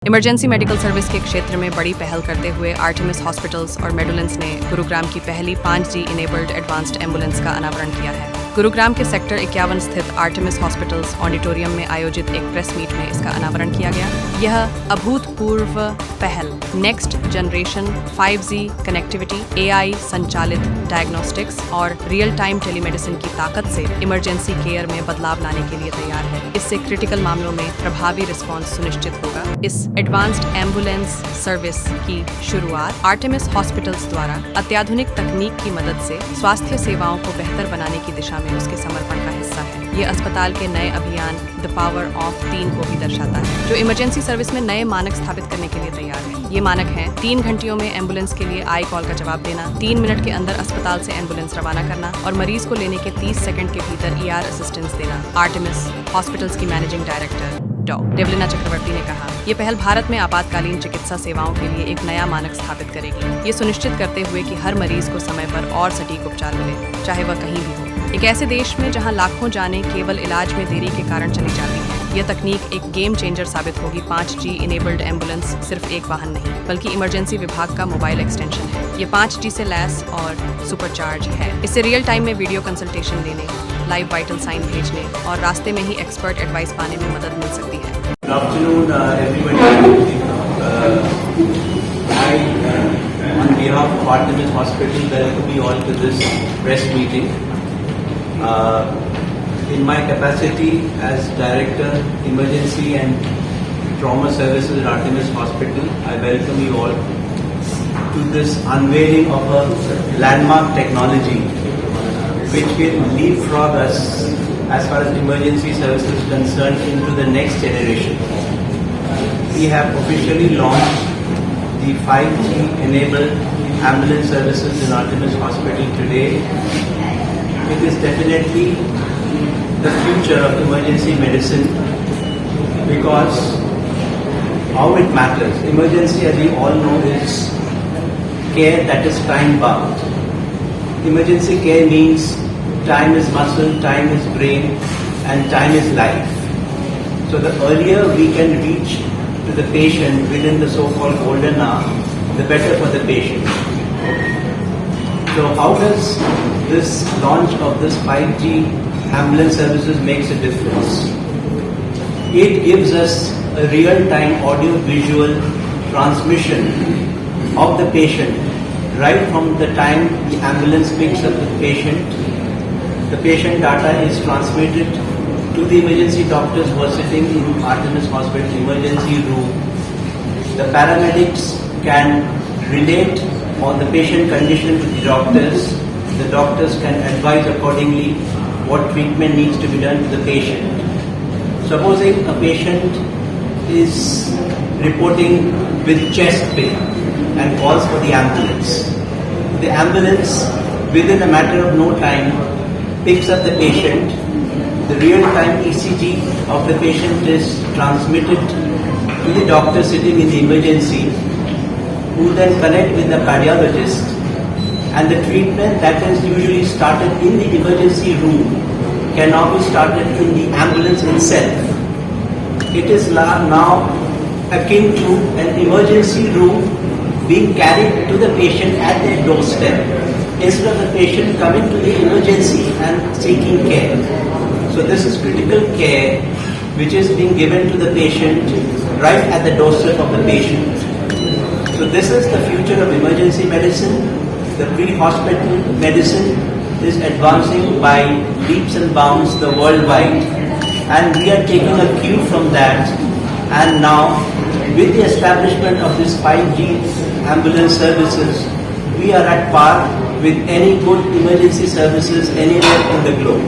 Emergency medical service के क्षेत्र में बड़ी पहल करते हुए आर्टेमिस हॉस्पिटल्स और मेडुलेंस ने गुरुग्राम की पहली 5G इनेबल्ड एडवांस्ड एम्बुलेंस का अनावरण किया है। गुरुग्राम के सेक्टर 51 स्थित आर्टेमिस हॉस्पिटल्स ऑडिटोरियम में आयोजित एक प्रेस मीट में इसका अनावरण किया गया। यह अभूतपूर्व पहल next generation 5G connectivity, AI संचालित डायग्नोस्टिक्स और रियल टाइम टेलीमेडिसिन की ताकत से इमरजेंसी केयर में बदलाव लाने के लिए तैयार है। इससे क्रिटिकल मामलों में प्रभावी रिस्पॉन्स सुनिश्चित होगा। इस एडवांस्ड एम्बुलेंस सर्विस की शुरुआत आर्टेमिस हॉस्पिटल्स द्वारा अत्याधुनिक तकनीक की मदद से स्वास्थ्य सेवाओं को बेहतर बनाने की दिशा में उसके समर्पण का हिस्सा है। ये अस्पताल के नए अभियान द पावर ऑफ 3 को भी दर्शाता है, जो इमरजेंसी सर्विस में नए मानक स्थापित करने के लिए तैयार है। ये मानक हैं 3 घंटियों में एम्बुलेंस के लिए आई कॉल का जवाब देना, 3 मिनट के अंदर अस्पताल से एम्बुलेंस रवाना करना और मरीज को लेने के 30 सेकंड के भीतर ER असिस्टेंस देना। आर्टेमिस हॉस्पिटल्स की मैनेजिंग डायरेक्टर डेवलिना चक्रवर्ती ने कहा, ये पहल भारत में आपातकालीन चिकित्सा सेवाओं के लिए एक नया मानक स्थापित करेगी, ये सुनिश्चित करते हुए कि हर मरीज को समय पर और सटीक उपचार मिले, चाहे वह कहीं भी हो। एक ऐसे देश में जहां लाखों जानें केवल इलाज में देरी के कारण चली जाती हैं, यह तकनीक एक गेम चेंजर साबित होगी। 5G इनेबल्ड एम्बुलेंस सिर्फ एक वाहन नहीं, बल्कि इमरजेंसी विभाग का मोबाइल एक्सटेंशन है। ये 5G से लैस और सुपरचार्ज है। इससे रियल टाइम में वीडियो कंसल्टेशन लेने, लाइव वाइटल साइन भेजने और रास्ते में ही एक्सपर्ट एडवाइस पाने में मदद मिल सकती है। Good afternoon, everybody. On behalf of Artemis Hospital, welcome you all to this press meeting. In my capacity as Director, Emergency and Trauma Services at Artemis Hospital, I welcome you all to this unveiling of a landmark technology which will leapfrog us as far as emergency services is concerned into the next generation. We have officially launched the 5G enabled ambulance services in Artemis Hospital today. It is definitely the future of emergency medicine because how it matters. Emergency, as we all know, is care that is time bound. Emergency care means time is muscle, time is brain, and time is life. So the earlier we can reach to the patient within the so-called golden hour, the better for the patient. So how does this launch of this 5G ambulance services makes a difference? It gives us a real-time audio-visual transmission of the patient right from the time the ambulance picks up the patient. The patient data is transmitted to the emergency doctors who are sitting in Artemis Hospital emergency room. The paramedics can relate on the patient condition to the doctors. The doctors can advise accordingly what treatment needs to be done to the patient. Supposing a patient is reporting with chest pain and calls for the ambulance. The ambulance, within a matter of no time, picks up the patient. The real-time ECG of the patient is transmitted to the doctor sitting in the emergency, who then connect with the cardiologist, and the treatment that is usually started in the emergency room can now be started in the ambulance itself. It is now akin to an emergency room being carried to the patient at their doorstep, instead of the patient coming to the emergency and seeking care. So this is critical care which is being given to the patient right at the doorstep of the patient. So this is the future of emergency medicine. The pre-hospital medicine is advancing by leaps and bounds the worldwide, and we are taking a cue from that. And now, with the establishment of this 5G ambulance services, we are at par with any good emergency services anywhere in the globe.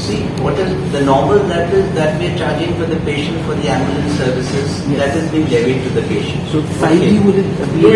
See, what is the normal that we are charging for the patient for the ambulance services, that is being levied to the patient. So 5G would it be no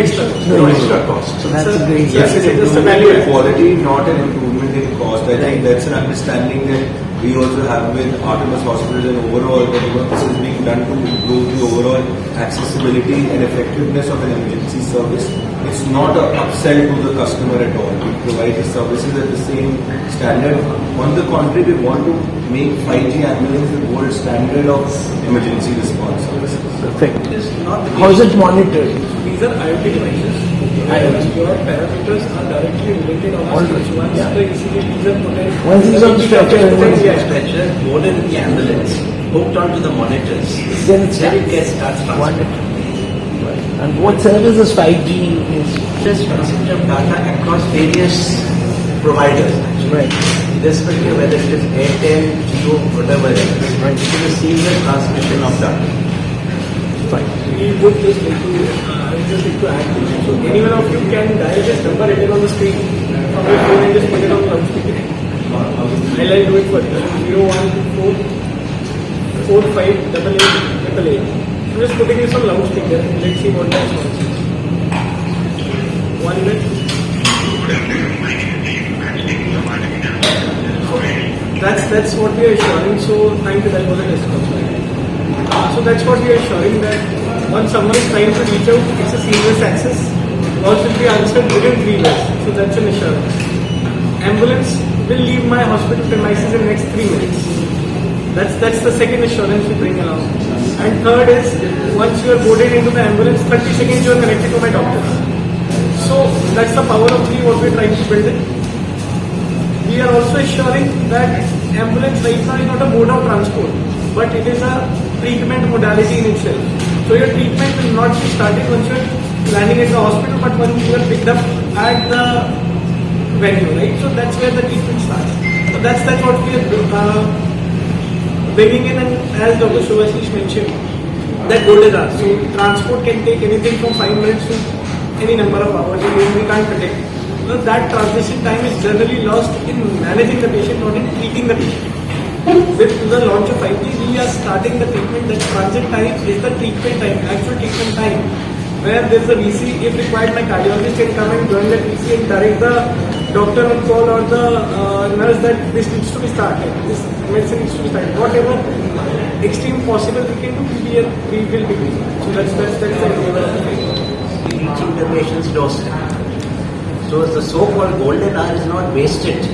extra cost. So that's a great Yes, it is a value quality, not an improvement in cost. I think that's an understanding that we also have with Artemis Hospital and overall that this is being done to improve the overall accessibility and effectiveness of an emergency service. It's not an upsell to the customer at all. We provide the services at the same standard. On the contrary, we want to make 5GAmbulance the gold standard of emergency response services. Perfect. It's not the How is it monitored? These are IoT devices. And your parameters are directly related on All the switch. right. Once Yeah. the ECG are put in, Once these are stretcher and Once then the stretcher loaded in the ambulance, hooked onto the monitors, then it then it starts. starts transmitting. Wonderful. And what services 5G is? Just transmission of data across various providers. Right. Irrespective of whether it is Airtel, Jio, whatever it is. It is a seamless transmission of data. Fine. we would just like to, I would just like to add to it. So any one of you can dial this number written on the screen from your phone and just put it on loudspeaker. I'll do it for you. 0124 458888. I'm just putting this on loudspeaker. Let's see what that response is. 1 minute. That's what we are assuring. So thank you. That was a discussion. So that's what we are assuring, that once someone is trying to reach out, it's a seamless access. Calls will be answered within 3 minutes. So that's an assurance. Ambulance will leave my hospital premises in the next 3 minutes. That's the second assurance we bring along. And third is, once you are boarded into the ambulance, 30 seconds you are connected to my doctor. So that's the power of 3 what we are trying to build it. We are also assuring that ambulance right now is not a mode of transport, but it is a treatment modality in itself. So your treatment will not be started once you are landing at the hospital, but once you are picked up at the venue, right? So that's where the treatment starts. So that's what we are bringing in, and as Dr. Shubhashish mentioned, that goal is ours. So transport can take anything from 5 minutes to any number of hours, and we can't predict. So that transition time is generally lost in managing the patient, not in treating the patient. With the launch of 5G, we are starting the treatment. That transit time is the treatment time, actual treatment time, where there is a VC. If required, my cardiologist can come and join the VC and direct the doctor on call or the nurse that this needs to be started, this medicine needs to be started. Whatever extreme possible we can do, we will be doing. So that's the endeavor of the 5G. Reaching the patient's doorstep. So the so-called golden hour is not wasted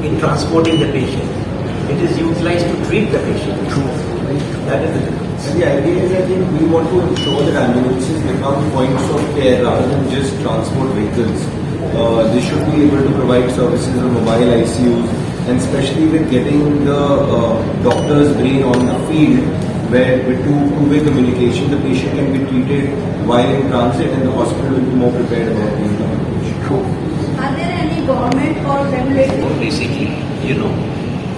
in transporting the patient. It is utilized to treat the patient. True. That is the difference. And the idea is, I think, we want to ensure that ambulances become points of care rather than just transport vehicles. They should be able to provide services on mobile ICUs, and especially with getting the doctor's brain on the field, where with two-way communication, the patient can be treated while in transit, and the hospital will be more prepared about the patient. Are there any government or regulatory? Basically,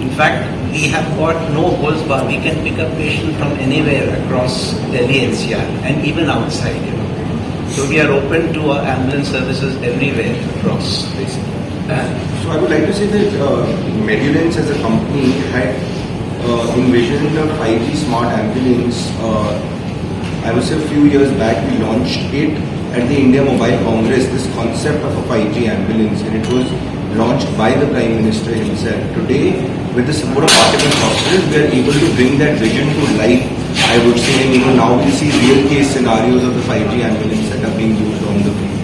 in fact, we have got no holds bar. We can pick up patients from anywhere across Delhi NCR and even outside. So we are open to our ambulance services everywhere across. So I would like to say that Medulance as a company had envisioned a 5G smart ambulance. I would say a few years back we launched it at the India Mobile Congress, this concept of a 5G ambulance, and it was launched by the Prime Minister himself. Today, with the support of Artemis Hospital, we are able to bring that vision to life, I would say, and now we see real case scenarios of the 5G ambulance that are being used on the field.